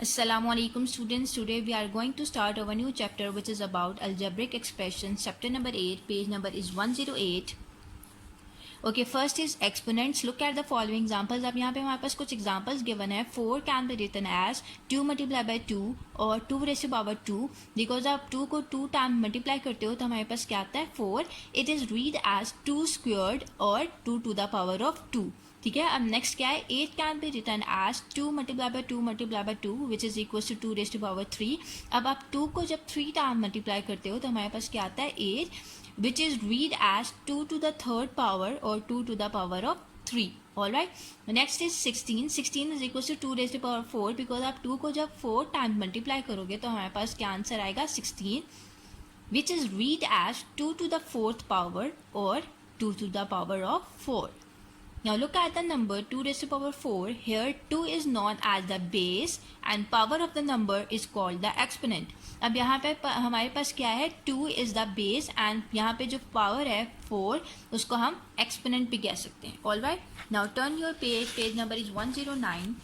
Assalamualaikum students. Today we are going to start our new chapter which is about algebraic expressions. Chapter number 8, page number is 108. Okay, first is exponents. Look at the following examples. अब यहाँ पे हमारे पास कुछ examples given है. 4 can be written as 2 multiplied by 2 और 2 raised to power 2. Because आप 2 को 2 time multiply करते हो तो हमारे पास क्या आता है 4. It is read as 2 squared और 2 to the power of 2. ठीक है. अब नेक्स्ट क्या है 8 can be written as 2 multiply by 2 multiply by 2 which is equal to 2 raise to power 3. अब आप 2 को जब 3 टाइम मल्टीप्लाई करते हो तो हमारे पास क्या आता है 8 which is read as 2 to the third power or 2 to the power of 3. Alright. Next is 16. 16 is equal to 2 raised to power 4 because आप 2 को जब 4 टाइम मल्टीप्लाई करोगे तो हमारे पास क्या आंसर आएगा 16 which is read as 2 to the fourth power or 2 to the power of 4. Now look at the number 2 raised to power 4. Here 2 is known as the base and power of the number is called the exponent. अब यहाँ पे हमारे पास क्या है 2 is the base and यहाँ पे जो power है 4 उसको हम exponent भी कह सकते हैं. Alright. Now turn your page. Page number is 109.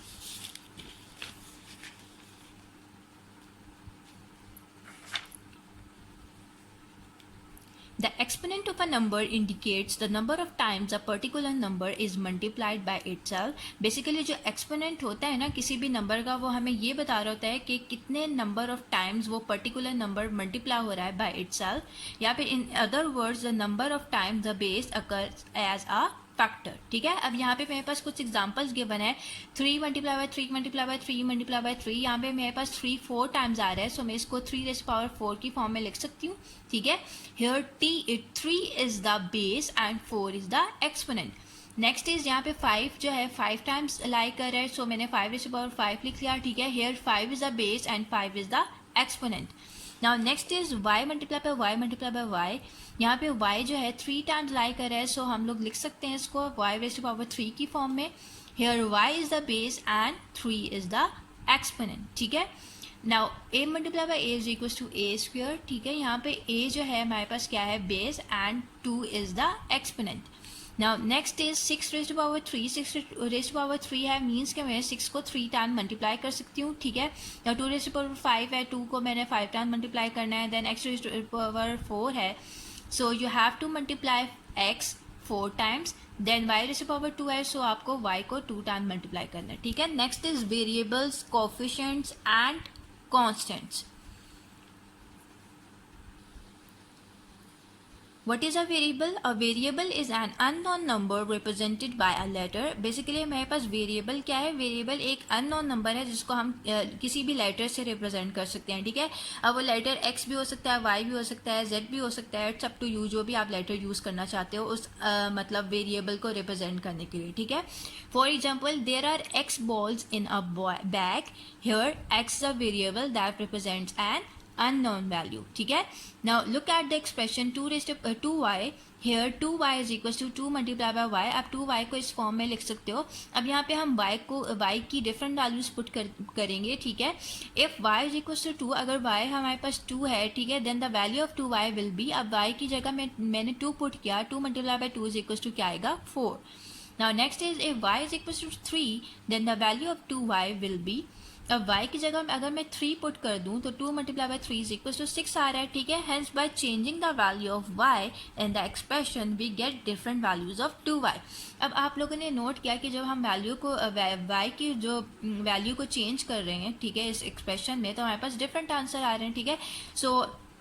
The exponent of a number indicates the number of times a particular number is multiplied by itself. Basically जो exponent होता है ना किसी भी नंबर का वो हमें ये बता रहा होता है कि कितने number of times वो particular number multiply हो रहा है by itself, या फिर in other words the number of times the base occurs as a factor. ठीक है. अब यहाँ पे मेरे पास कुछ एग्जांपल्स गिवन है 3 multiply by 3 multiply by 3 multiply by 3. यहाँ पे मेरे पास 3 4 टाइम्स आ रहा है सो मैं इसको 3 रेज़ पावर 4 की फॉर्म में लिख सकती हूँ. ठीक है. Here 3 is the base and 4 is the exponent. Next is यहाँ पे 5 जो है 5 टाइम्स लाई कर रहा है सो मैंने 5 रेज़ पावर 5 लिख लिया. ठीक है. Here 5 is the base and 5 is the exponent. Now next is y multiply by y multiply by y. यहाँ पे y जो है 3 टाइम्स लाई कर रहा है सो हम लोग लिख सकते हैं इसको y रेज़ टू पावर 3 की फॉर्म में. Here y is the base and 3 is the exponent. ठीक है. Now a multiply by a is equal to a square. ठीक है. यहाँ पे a जो है हमारे पास क्या है base and 2 is the exponent. Now next is 6 raise to power 3. 6 raise to power 3 है मीन्स कि मैं 6 को 3 टाइम मल्टीप्लाई कर सकती हूँ. ठीक है. या 2 रेज़ टू पावर 5 है 2 को मैंने 5 टाइम मल्टीप्लाई करना है. Then x raise to power 4 है so you have to multiply x 4 times. Then y raise to power 2 है सो आपको y को 2 टाइम मल्टीप्लाई करना है. ठीक है. Next is variables, coefficients and constants. What is a variable? A variable is an unknown number represented by a letter. Basically मेरे पास variable क्या है? Variable एक unknown number है जिसको हम किसी भी letter से represent कर सकते हैं. ठीक है. अब वो letter x भी हो सकता है, y भी हो सकता है, z भी हो सकता है. It's up to you जो भी आप letter use करना चाहते हो उस मतलब variable को represent करने के लिए. ठीक है. For example, there are x balls in a bag. Here x is a variable that represents an unknown value. ठीक है. Now look at the expression 2 raised to 2y. Here 2y is equals to 2 multiplied by y. आप 2y को इस form में लिख सकते हो. अब यहाँ पे हम y की डिफरेंट वैल्यूज पुट करेंगे. ठीक है. If y is equals to 2, अगर y हमारे पास 2 है ठीक है then the value of 2y will be, अब y की जगह मैंने 2 पुट किया, 2 multiplied by 2 is equals to क्या आएगा 4. Now next is if y is equals to 3 then the value of 2y will be, अब y की जगह अगर मैं 3 पुट कर दूं तो 2 multiply by 3 is equal to 6 आ रहा है. ठीक है. Hence by changing the value of y in the expression we get different values of 2y. अब आप लोगों ने नोट किया कि जब हम वैल्यू को y की जो वैल्यू को चेंज कर रहे हैं ठीक है इस एक्सप्रेशन में तो हमारे पास डिफरेंट आंसर आ रहे हैं. ठीक है. So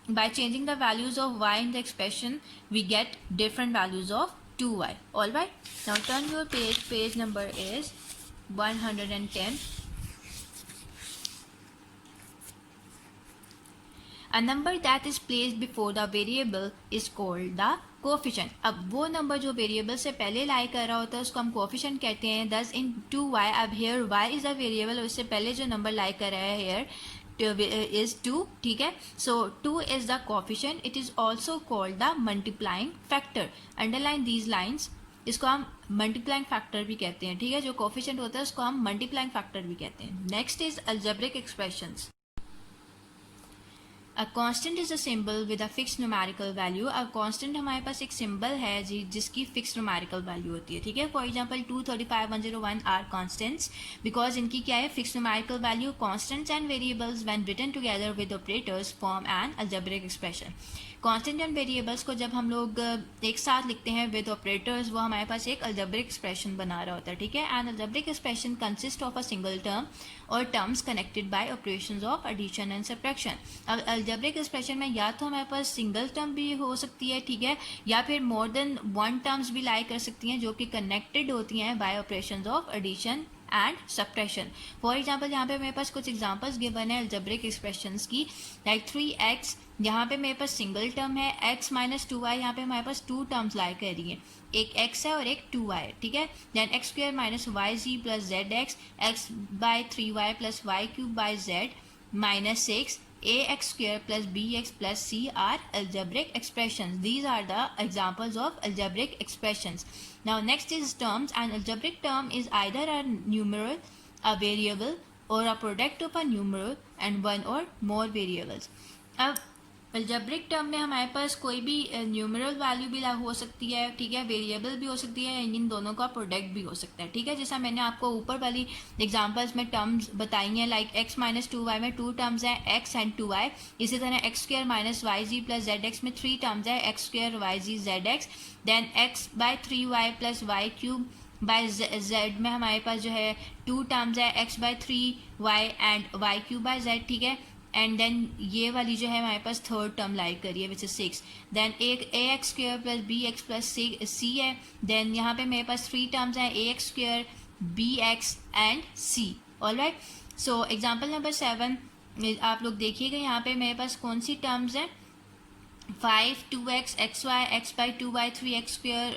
by changing the values of y in the expression we get different values of 2y. All right. Now turn your page. Page number is 110. A number that is placed before the variable is called the coefficient. अब वो number जो variable से पहले लाई कर रहा होता है उसको हम कोफिशिएंट कहते हैं. दस इन 2y. अब here y is a variable, उससे पहले जो नंबर लाई कर रहा है हेयर इज 2. ठीक है. सो 2 is the coefficient. It is also called the multiplying factor. Underline these lines. इसको हम मल्टीप्लाइंग फैक्टर भी कहते हैं. ठीक है. जो कोफिशिएंट होता है उसको हम मल्टीप्लाइंग फैक्टर भी कहते हैं. Next is algebraic expressions. A constant is a symbol with a fix numerical value. अब कांस्टेंट हमारे पास एक सिंबल है जी जिसकी फिक्स न्यूमेरिकल वैल्यू होती है, ठीक है। For example 235 101 are constants because इनकी क्या है, fix numerical value. Constants and variables when written together with operators form an algebraic expression. Constant and variables को जब हम लोग एक साथ लिखते हैं विद ऑपरेटर्स, वो हमारे पास एक अलजेब्रिक एक्सप्रेशन बना रहा होता है, ठीक है। An algebraic expression consist of a single term or terms connected by operations of addition and subtraction. अब अलजेब्रिक एक्सप्रेशन में या तो हमारे पास सिंगल टर्म भी हो सकती है, ठीक है, या फिर मोर देन वन टर्म्स भी लाई कर सकती हैं जो कि कनेक्टेड होती हैं by operations of addition and subtraction. For example यहाँ पे मेरे पास कुछ एग्जाम्पल्स गिवन है अलजेब्रिक एक्सप्रेशंस की, लाइक 3x, यहाँ पे मेरे पास सिंगल टर्म है, x माइनस 2y, यहाँ पे हमारे पास टू टर्म्स लाई कर रही है, एक x है और एक 2y, ठीक है। Then x square minus y z plus z x by 3y plus y cube by z minus 6 ax square plus bx plus c are algebraic expressions. These are the examples of algebraic expressions. Now next is terms. An algebraic term is either a numeral, a variable, or a product of a numeral and one or more variables. अब algebraic term में हमारे पास कोई भी numeral value भी हो सकती है, ठीक है, वेरिएबल भी हो सकती है, इन दोनों का प्रोडक्ट भी हो सकता है, ठीक है। जैसा मैंने आपको ऊपर वाली एग्जांपल्स में टर्म्स बताई हैं, लाइक x माइनस 2y में टू टर्म्स हैं x एंड 2y। इसी तरह x square minus y z plus z x में थ्री टर्म्स है x square y z z x. Then x by 3y plus y cube by z में हमारे पास जो है टू टर्म्स है x by 3y and y cube by z, ठीक है। एंड देन ये वाली जो है हमारे पास थर्ड टर्म लाइक करिए विच इज 6। देन एक a x square plus b x plus c है। देन यहाँ पे मेरे पास थ्री टर्म्स हैं, a x square, b x and c. All right, so example number 7 आप लोग देखिएगा, यहाँ पे मेरे पास कौन सी टर्म्स हैं, 5 2x xy x by 2y 3x square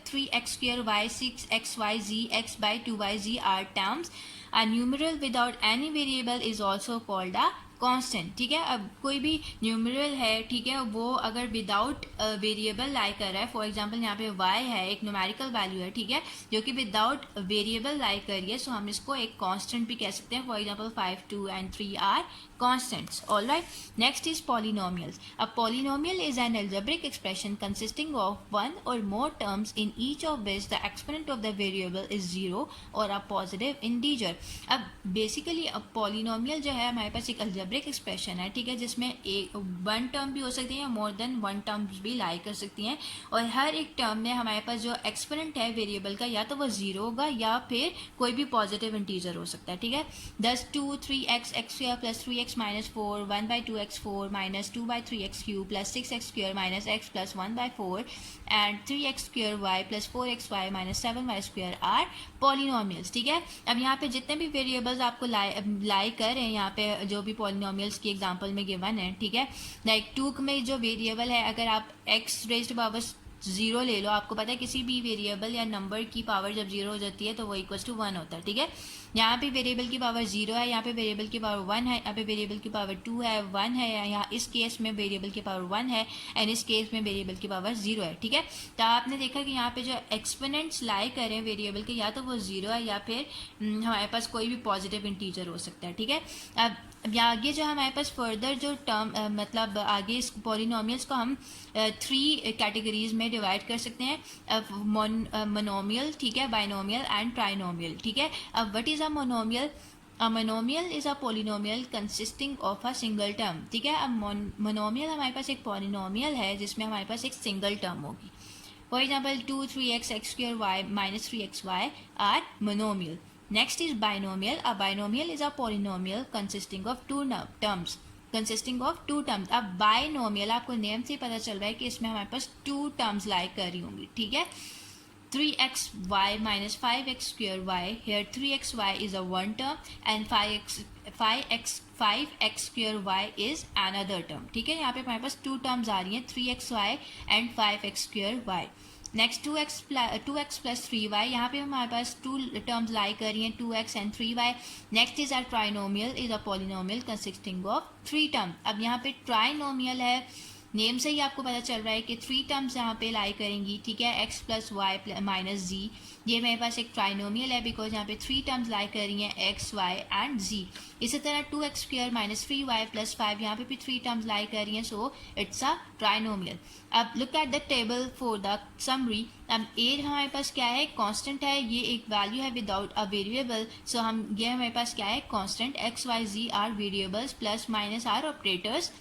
3x square y 6 xyz x by 2yz are terms. A numeral without any variable is also called a constant, ठीक है। अब कोई भी न्यूमरल है, ठीक है, वो अगर विदाउट वेरिएबल लाई कर रहा है, फॉर एग्जांपल यहाँ पे y है, एक न्यूमेरिकल वैल्यू है, ठीक है, जो कि विदाउट वेरिएबल लाई कर रही है, सो हम इसको एक कांस्टेंट भी कह सकते हैं। For example 5 2 and 3 are constants. All right, next is polynomials. A polynomial is an algebraic expression consisting of one or more terms in each of which the exponent of the variable is zero or a positive integer. अब basically polynomial जो है हमारे पास एक algebraic expression है, ठीक है, जिसमें एक वन टर्म भी हो सकती है, मोर देन वन टर्म्स भी लाई कर सकती हैं, और हर एक टर्म में हमारे पास जो एक्सपोनेंट है वेरिएबल का या तो वो जीरो होगा या फिर कोई भी पॉजिटिव इंटीजर हो सकता है, ठीक है। 10 2 3x x square plus 3x minus 4 1 by 2x 4 minus 2 by 3x cube plus 6x square minus x plus 1 by 4 and 3x square y plus 4xy minus 7y square are polynomials, ठीक है। अब यहाँ पे जितने भी वेरिएबल्स आपको लाई कर रहे हैं, यहाँ पे जो भी पॉलिनोमियल्स की एग्जांपल में गिवन है, ठीक है, लाइक 2 में जो वेरिएबल है, अगर आप x रेज्ड पावर 0 ले लो, आपको पता है किसी भी वेरिएबल या नंबर की पावर जब 0 हो जाती है तो वो इक्वल्स टू 1 होता है, ठीक है। यहाँ पे वेरिएबल की पावर 0 है, यहाँ पे वेरिएबल की पावर 1 है, यहाँ पे वेरिएबल की पावर 2 है, 1 है, यहाँ इस केस में वेरिएबल की पावर 1 है एंड इस केस में वेरिएबल की पावर 0 है, ठीक है। तो आपने देखा कि यहाँ पे जो एक्सपोनेंट्स लाई करें वेरिएबल के, या तो वो 0 है या फिर हमारे पास कोई भी पॉजिटिव इंटीजर हो सकता है, ठीक है। अब आगे जो हमारे पास फर्दर जो टर्म मतलब आगे इस पॉलिनोमियल्स को हम 3 कैटेगरीज में डिवाइड कर सकते हैं, मोनोमियल, ठीक है, बाइनोमियल एंड ट्राइनोमियल, ठीक है। अब what is a monomial? A monomial is a polynomial consisting of a single term, ठीक है। अब मोनोमियल हमारे पास एक पॉलिनोमियल है जिसमें हमारे पास एक सिंगल टर्म होगी। For example 2 3x x square y minus 3xy are monomial. Next is binomial. A binomial is a polynomial consisting of two terms, consisting of two terms. अब बाइनोमियल आपको नेम से पता चल रहा है कि इसमें हमारे पास टू टर्म्स लाई कर रही होंगी, ठीक है। 3xy minus 5x square y, here 3xy is a one term and 5x square y is another term, ठीक है। यहाँ पे हमारे पास टू टर्म्स आ रही हैं, 3xy and 5x square y। Next 2x plus 3y, यहाँ पे हमारे पास टू टर्म्स लाई कर रही हैं, 2x and 3y। Next is are trinomial, is a polynomial consisting of 3 term. अब यहाँ पे ट्राइनोमियल है नेम से ही आपको पता चल रहा है कि 3 टर्म्स यहाँ पे लाई करेंगी, ठीक है, x प्लस वाई माइनस जी। ये मेरे पास एक ट्राइनोमियल है बिकॉज यहाँ पे 3 टर्म्स लाई कर रही हैं x, y एंड z। इसी तरह 2x square minus 3y plus 5, यहाँ पे भी 3 टर्म्स लाई कर रही हैं, सो इट्स अ ट्राइनोमियल। अब look at the table for the summary. अब a हमारे पास क्या है, कांस्टेंट है, ये एक वैल्यू है विदाउट अ वेरिएबल, सो हम ये हमारे पास क्या है, constant. x, y, z are variables, plus minus are operators,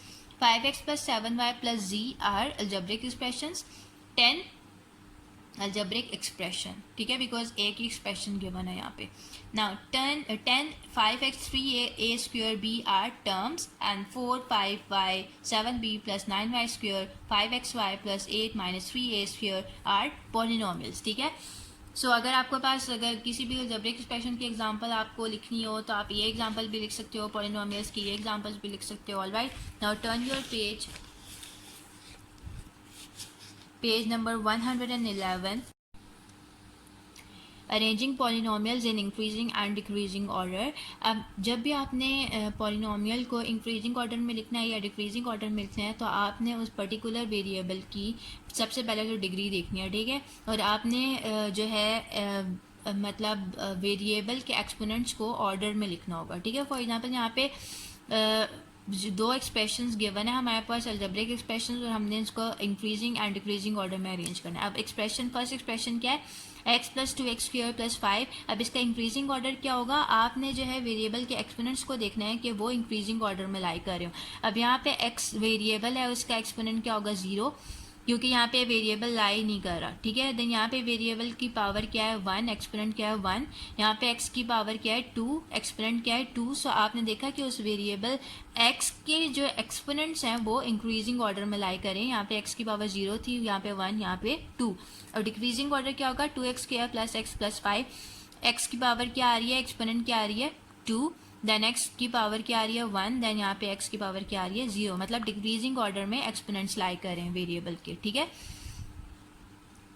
5x plus 7y plus z are algebraic expressions, 10 algebraic expression, ठीक है, बिकॉज a की expression given है यहाँ पे। Now 10 5x 3a square b are terms, and 4 5y 7b plus 9y square 5xy plus 8 minus 3a square are polynomials, ठीक है। सो अगर आपके पास अगर किसी भी अलजेब्रिक एक्सप्रेशन की एग्जांपल आपको लिखनी हो तो आप ये एग्जांपल भी लिख सकते हो, पॉलिनोमियल्स की ये एग्जांपल्स भी लिख सकते हो। Alright, now turn your page number 111, arranging polynomials in increasing and decreasing order. अब जब भी आपने पॉलिनोमियल को इंक्रीजिंग ऑर्डर में लिखना है या डिक्रीजिंग ऑर्डर में लिखना है तो आपने उस पर्टिकुलर वेरिएबल की सबसे पहले तो डिग्री देखनी है, ठीक है, और आपने जो है मतलब वेरिएबल के एक्सपोनेंट्स को ऑर्डर में लिखना होगा, ठीक है। फॉर एग्जांपल यहाँ पे दो एक्सप्रेशंस गिवन है हमारे पास, अलजेब्रिक एक्सप्रेशंस, और हमने इसको इंक्रीजिंग एंड डिक्रीजिंग ऑर्डर में अरेंज करना है। अब एक्सप्रेशन, फर्स्ट एक्सप्रेशन क्या है, x plus 2x square plus 5। अब इसका इंक्रीजिंग ऑर्डर क्या होगा, आपने जो है वेरिएबल के एक्सपोनेंट्स को देखना है कि वो इंक्रीजिंग ऑर्डर में लाई कर रहे हो। अब यहाँ पे x वेरिएबल है, उसका एक्सपोनेंट क्या होगा, 0, क्योंकि यहाँ पे वेरिएबल लाई नहीं कर रहा, ठीक है। देन यहाँ पे वेरिएबल की पावर क्या है, 1, एक्सपोनेंट क्या है, 1। यहाँ पे x की पावर क्या है, 2, एक्सपोनेंट क्या है, 2। सो आपने देखा कि उस वेरिएबल x के जो एक्सपोनेंट्स हैं वो इंक्रीजिंग ऑर्डर में लाई करें। यहाँ पे x की पावर 0 थी, यहाँ पे 1, यहाँ पे 2। और डिक्रीजिंग ऑर्डर क्या होगा, 2x square plus x plus 5। x की पावर क्या आ रही है, एक्सपोनेंट क्या आ रही है, 2, देन x की पावर क्या आ रही है, 1, देन यहाँ पे x की पावर क्या आ रही है, 0। मतलब डिक्रीजिंग ऑर्डर में एक्सपोनेंट्स लाई करें वेरिएबल के, ठीक है।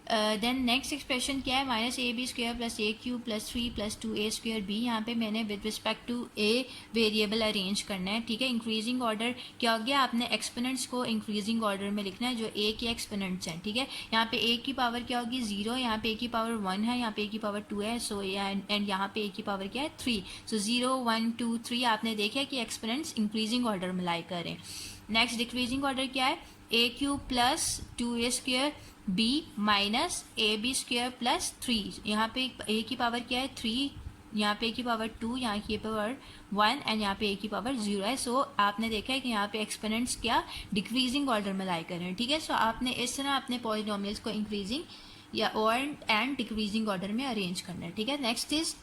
देन नेक्स्ट एक्सप्रेशन क्या है, minus a b square plus a cube plus 3 plus 2a square b. यहाँ पे मैंने with respect to a variable arrange करना है, ठीक है। इंक्रीजिंग ऑर्डर क्या हो गया, आपने एक्सपोनेंट्स को इंक्रीजिंग ऑर्डर में लिखना है जो a के एक्सपोनेंट्स हैं, ठीक है। यहाँ पे a की पावर क्या होगी, 0, यहाँ पे a की पावर 1 है, यहाँ पे a की पावर 2 है, सो एंड यहाँ पे a की पावर क्या है, 3। सो 0 1 2 3 आपने देखा कि एक्सपोनेंट्स इंक्रीजिंग ऑर्डर में लाई करें। नेक्स्ट डिक्रीजिंग ऑर्डर क्या है, a cube plus 2a square b minus a b square plus 3। यहाँ पे a की पावर क्या है, 3, यहाँ पे a की पावर 2, यहाँ की पावर 1 एंड यहाँ पे a की पावर 0 है। सो आपने देखा है कि यहाँ पे एक्सपोनेंट्स क्या डिक्रीजिंग ऑर्डर में लाई कर रहे हैं, ठीक है। सो आपने इस तरह अपने पॉलिनोमियल्स को इंक्रीजिंग या एंड डिक्रीजिंग ऑर्डर में अरेंज करना है, ठीक है। Next is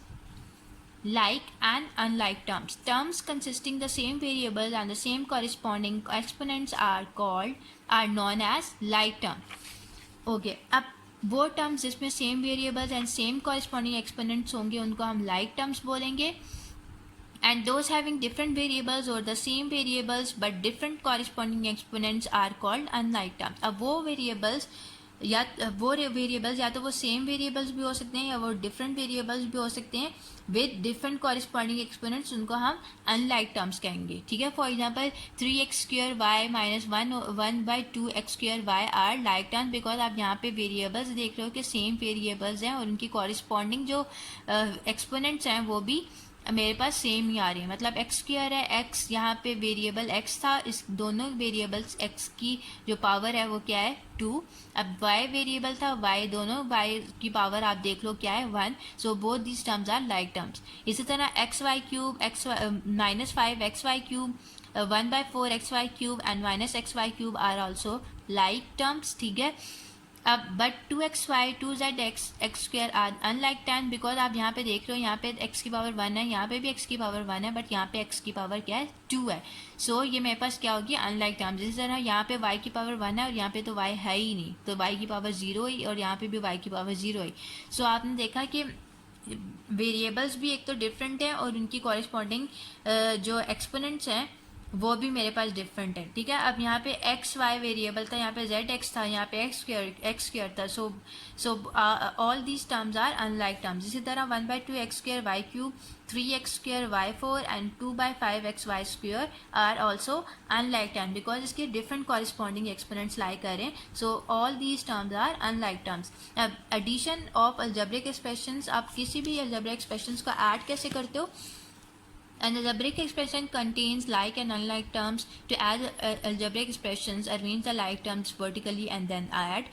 like and unlike terms. Terms consisting the same variables and the same corresponding exponents are known as like term. Okay, अब वो टर्म्स जिसमें same variables and same corresponding exponents होंगे उनको हम लाइक टर्म्स बोलेंगे, and those having different variables or the same variables but different corresponding exponents are called unlike terms. अब वो variables या तो वो सेम वेरिएबल्स भी हो सकते हैं या वो डिफरेंट वेरिएबल्स भी हो सकते हैं विद डिफरेंट कॉरेस्पॉन्डिंग एक्सपोनेंट्स, उनको हम अनलाइक टर्म्स कहेंगे, ठीक है। For example 3x square y minus 1/2x square y are like terms, because आप यहाँ पे वेरिएबल्स देख रहे हो कि सेम वेरिएबल्स हैं और उनकी कॉरेस्पॉन्डिंग जो एक्सपोनेंट्स हैं वो भी मेरे पास सेम ही आ रही है। मतलब x स्क्वायर है, x यहाँ पे वेरिएबल x था, इस दोनों वेरिएबल्स x की जो पावर है वो क्या है, 2। अब y वेरिएबल था, y दोनों y की पावर आप देख लो क्या है, 1। So both these terms are like terms. इसी तरह xy cube minus 5xy cube 1/4xy cube and minus xy cube are also like terms, ठीक है। अब but 2xy 2zx x square are unlike term, because आप यहाँ पे देख रहे हो यहाँ पे x की पावर 1 है, यहाँ पे भी x की पावर 1 है, बट यहाँ पे x की पावर क्या है, 2 है। सो ये मेरे पास क्या होगी, अनलाइक टर्म। जिस तरह यहाँ पे y की पावर 1 है और यहाँ पे तो y है ही नहीं, तो y की पावर 0 ही और यहाँ पे भी y की पावर 0 ही। सो आपने देखा कि वेरिएबल्स भी एक तो डिफरेंट है और उनकी कॉरेस्पॉन्डिंग जो एक्सपोनेंट्स हैं वो भी मेरे पास डिफरेंट है, ठीक है। अब यहाँ पे एक्स वाई वेरिएबल था, यहाँ पे जेड एक्स था, यहाँ पे एक्स स्क्र था। So all these terms are unlike terms. इसी तरह 1/2 x square y cube, 3x square y 4 and 2/5 y square are also unlike term because इसके डिफरेंट कॉरिस्पॉन्डिंग एक्सपोनेंट्स लाई करें। So all these terms are unlike terms. अब addition of algebraic expressions, आप किसी भी algebraic expressions को add कैसे करते हो? An algebraic expression contains like and unlike terms. To add algebraic expressions, arrange the like terms vertically and then add.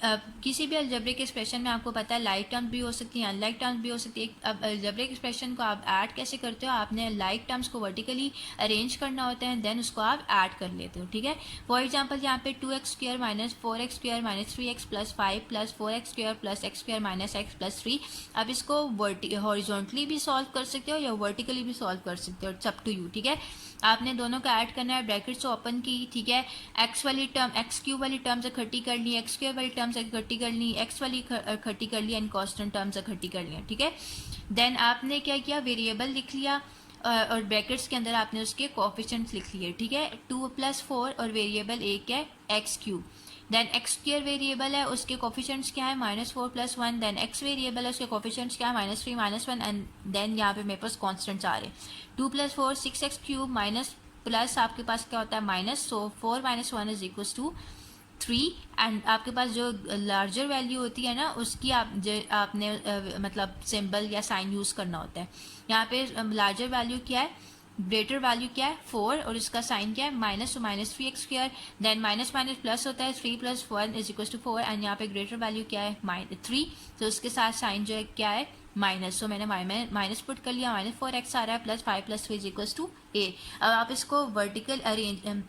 अब किसी भी अलजेब्रिक एक्सप्रेशन में आपको पता है लाइक टर्म्स भी हो सकती हैं, अनलाइक टर्म्स भी हो सकती है। अब अलजेब्रिक एक्सप्रेशन को आप ऐड कैसे करते हो? आपने लाइक टर्म्स को वर्टिकली अरेंज करना होता है, देन उसको आप ऐड कर लेते हो, ठीक है। फॉर एग्जांपल यहाँ पे 2x square minus 4x square minus 3x plus 5 plus 4x square plus x square minus x plus 3। अब इसको हॉरिजॉन्टली भी सॉल्व कर सकते हो या वर्टिकली भी सॉल्व कर सकते हो, इट्स अप टू यू, ठीक है। आपने दोनों का ऐड करना है, ब्रैकेट्स ओपन की, ठीक है। एक्स वाली टर्म, एक्स क्यूब वाली टर्म से इकट्ठी कर ली, एक्स स्क्वायर वाली टर्म से इकट्ठी कर ली, एक्स वाली इकट्ठी कर ली एंड कांस्टेंट टर्म से इकट्ठी कर लिया, ठीक है। देन आपने क्या किया, वेरिएबल लिख लिया और ब्रैकेट्स के अंदर आपने उसके कोएफिशिएंट्स लिख लिए, ठीक है। 2 + 4 और वेरिएबल एक है x cube. Then x square variable है, उसके कोफिशिएंट्स क्या है, -4 + 1। देन एक्स वेरिएबल है, उसके कोफिशिएंट्स क्या है, -3 -1 एंड देन यहाँ पे मेरे पास कॉन्स्टेंट्स आ रहे हैं। 2 + 4 6x क्यूब माइनस प्लस आपके पास क्या होता है माइनस, सो 4 - 1 = 3 एंड आपके पास जो लार्जर वैल्यू होती है ना उसकी आपने मतलब सिंबल या साइन यूज़ करना होता है। यहाँ पे लार्जर वैल्यू क्या है, ग्रेटर वैल्यू क्या है 4 और इसका साइन क्या है माइनस, तो -3x square. Then minus minus plus होता है, 3 + 1 = 4 एंड यहाँ पे ग्रेटर वैल्यू क्या है -3, तो उसके साथ साइन जो है क्या है माइनस। सो मैंने माइनस पुट कर लिया, -4x आ रहा है प्लस 5 + 3 = 8। अब आप इसको vertical arrange,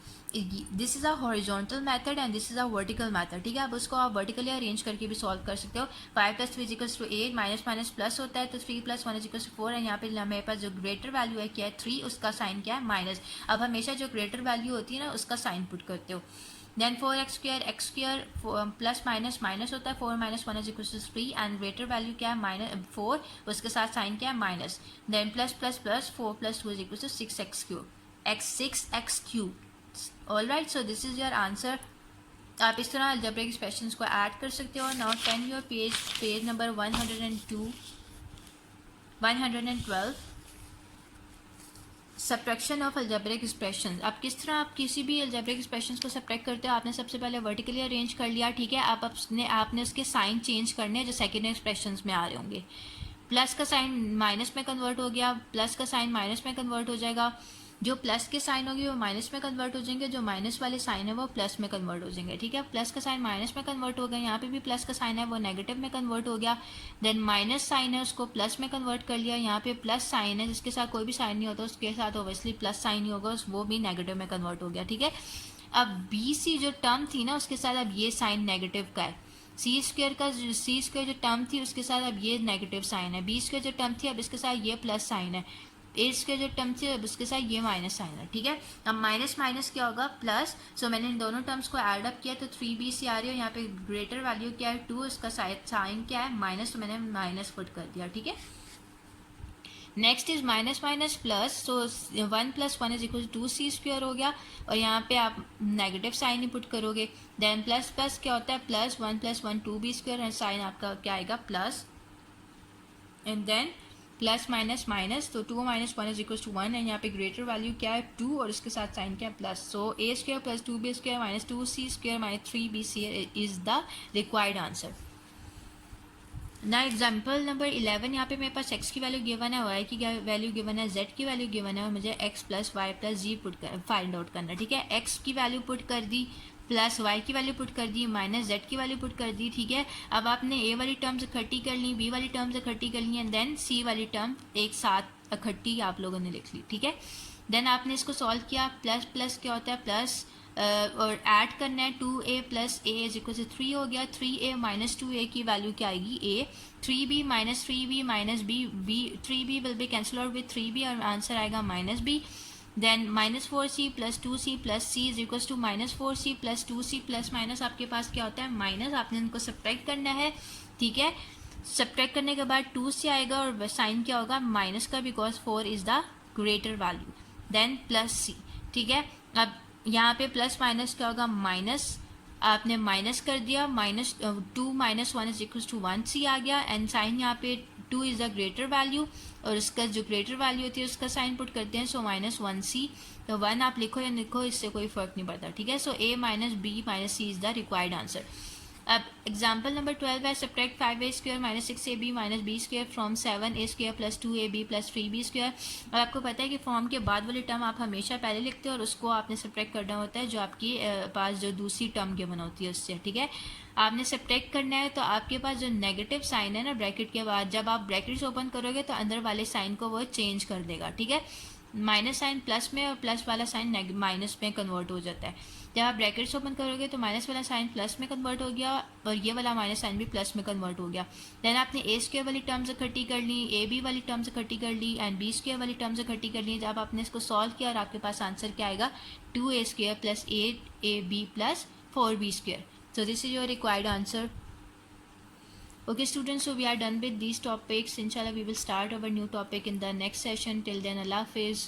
this is a horizontal method and this is a vertical method, ठीक है। अब उसको आप वर्टिकली अरेंज करके भी सॉल्व कर सकते हो। 5 + 3 = 8, माइनस माइनस प्लस होता है तो 3 + 1 = 4 है। यहाँ पे मेरे पास जो ग्रेटर वैल्यू है क्या है 3, उसका साइन क्या है माइनस। अब हमेशा जो ग्रेटर वैल्यू होती है ना उसका साइन पुट करते हो। Then 4x square, x square plus minus minus होता है, 4 - 1 = 3 एंड ग्रेटर वैल्यू क्या है -4, उसके साथ साइन क्या है minus. Then plus plus plus 4 + 2 = 6x cube. All right, so this is your answer. आप इस तरह अलजेब्रिक एक्सप्रेशंस को ऐड कर सकते हो। Now ten your page number 102 112 subtraction of algebraic expressions. आप किस तरह आप किसी भी अलजेब्रिक एक्सप्रेशंस को सब्ट्रैक्ट करते हो? आपने सबसे पहले वर्टिकली अरेंज कर लिया, ठीक है। आपने उसके साइन चेंज करने हैं जो सेकेंड एक्सप्रेशंस में आ रहे होंगे। प्लस का साइन माइनस में कन्वर्ट हो गया, प्लस का साइन माइनस में कन्वर्ट हो जाएगा, जो प्लस के साइन होगी वो माइनस में कन्वर्ट हो जाएंगे, जो माइनस वाले साइन है वो प्लस में कन्वर्ट हो जाएंगे, ठीक है। प्लस का साइन माइनस में कन्वर्ट हो गया, यहाँ पे भी प्लस का साइन है वो नेगेटिव में कन्वर्ट हो गया। देन माइनस साइन है उसको प्लस में कन्वर्ट कर लिया, यहाँ पे प्लस साइन है जिसके साथ कोई भी साइन नहीं होता उसके साथ ओबियसली प्लस साइन ही होगा, वो भी नेगेटिव में कन्वर्ट हो गया, ठीक है। अब बी सी जो टर्म थी ना उसके साथ अब ये साइन नेगेटिव का है। सी स्क्वायर जो टर्म थी उसके साथ अब ये नेगेटिव साइन है। बी स्क्वायर जो टर्म थी अब इसके साथ ये प्लस साइन है। ए स्क्वायर जो टर्म थी अब उसके साथ ये माइनस साइन है, ठीक है। अब माइनस माइनस क्या होगा प्लस, सो मैंने इन दोनों टर्म्स को ऐड अप किया तो 3bc आ रही है। यहाँ पे ग्रेटर वैल्यू क्या है 2, उसका साइन क्या है माइनस, तो मैंने माइनस पुट कर दिया, ठीक है। Next is minus minus plus, so 1 + 1 = 2c square हो गया और यहाँ पे आप नेगेटिव साइन ही पुट करोगे। देन प्लस प्लस क्या होता है plus 1 + 1 2b square and sign आपका क्या आएगा plus, and then plus minus minus, तो 2 - 1 = 1 एंड यहाँ पे ग्रेटर वैल्यू क्या है 2 और उसके साथ साइन क्या है plus. So a² + 2b² - 2c² - 3bc is the required answer. ना एग्जाम्पल नंबर 11, यहाँ पे मेरे पास x की वैल्यू गिवन है, y की वैल्यू गिवन है, z की वैल्यू गिवन है और मुझे x + y + z पुट कर फाइंड आउट करना है, ठीक है। x की वैल्यू पुट कर दी, प्लस y की वैल्यू पुट कर दी, माइनस z की वैल्यू पुट कर दी, ठीक है। अब आपने a वाली टर्म्स इकट्ठी कर ली, b वाली टर्म्स इकट्ठी कर ली एंड देन c वाली टर्म एक साथ इकट्ठी आप लोगों ने लिख ली, ठीक है। देन आपने इसको सॉल्व किया, प्लस प्लस क्या होता है प्लस और ऐड करना है 2a + a = 3 हो गया। 3a - 2a की वैल्यू क्या आएगी a, 3b - 3b - b 3b will be cancel out with 3b और आंसर आएगा -b। देन -4c + 2c + c = -4c + 2c plus minus आपके पास क्या होता है माइनस, आपने इनको सब्ट्रैक्ट करना है, ठीक है। सब्ट्रैक्ट करने के बाद 2c आएगा और साइन क्या होगा माइनस का, because 4 is the greater value. Then plus c, ठीक है। अब यहाँ पे प्लस माइनस क्या होगा, माइनस, आपने माइनस कर दिया, minus 2 minus 1 is equal to 1 c आ गया, एंड साइन यहाँ पे 2 इज द ग्रेटर वैल्यू, और इसका जो ग्रेटर वैल्यू होती है उसका साइन पुट करते हैं, सो माइनस 1 सी। तो 1 आप लिखो या लिखो, इससे कोई फर्क नहीं पड़ता, ठीक है। So a minus b minus c is the required answer. अब एग्जाम्पल नंबर 12 है, subtract 5a square minus 6ab minus b square from 7a square plus 2ab plus 3b square. और आपको पता है कि फॉर्म के बाद वाली टर्म आप हमेशा पहले लिखते हो और उसको आपने सब्ट्रैक्ट करना होता है जो आपकी पास जो दूसरी टर्म गिवन होती है उससे, ठीक है। आपने सब्ट्रैक्ट करना है तो आपके पास जो नेगेटिव साइन है ना ब्रैकेट के बाद, जब आप ब्रैकेट्स ओपन करोगे तो अंदर वाले साइन को वो चेंज कर देगा, ठीक है। माइनस साइन प्लस में और प्लस वाला साइन माइनस में कन्वर्ट हो जाता है। जब आप ब्रैकेट्स ओपन करोगे तो माइनस वाला साइन प्लस में कन्वर्ट हो गया और ये वाला माइनस साइन भी प्लस में कन्वर्ट हो गया। देन आपने ए स्क्वायर वाली टर्म्स इकट्ठी कर ली, ए बी वाली टर्म्स इकट्ठी कर ली, एंड बी स्क्वायर वाली टर्म्स इकट्ठी कर ली। जब आपने इसको सॉल्व किया और आपके पास आंसर क्या आएगा, 2a square plus 8ab plus 4b square. So this is your required answer. Okay students, so we are done with these topics. Inshallah we will start our new topic in the next session. Till then, Allah Hafiz.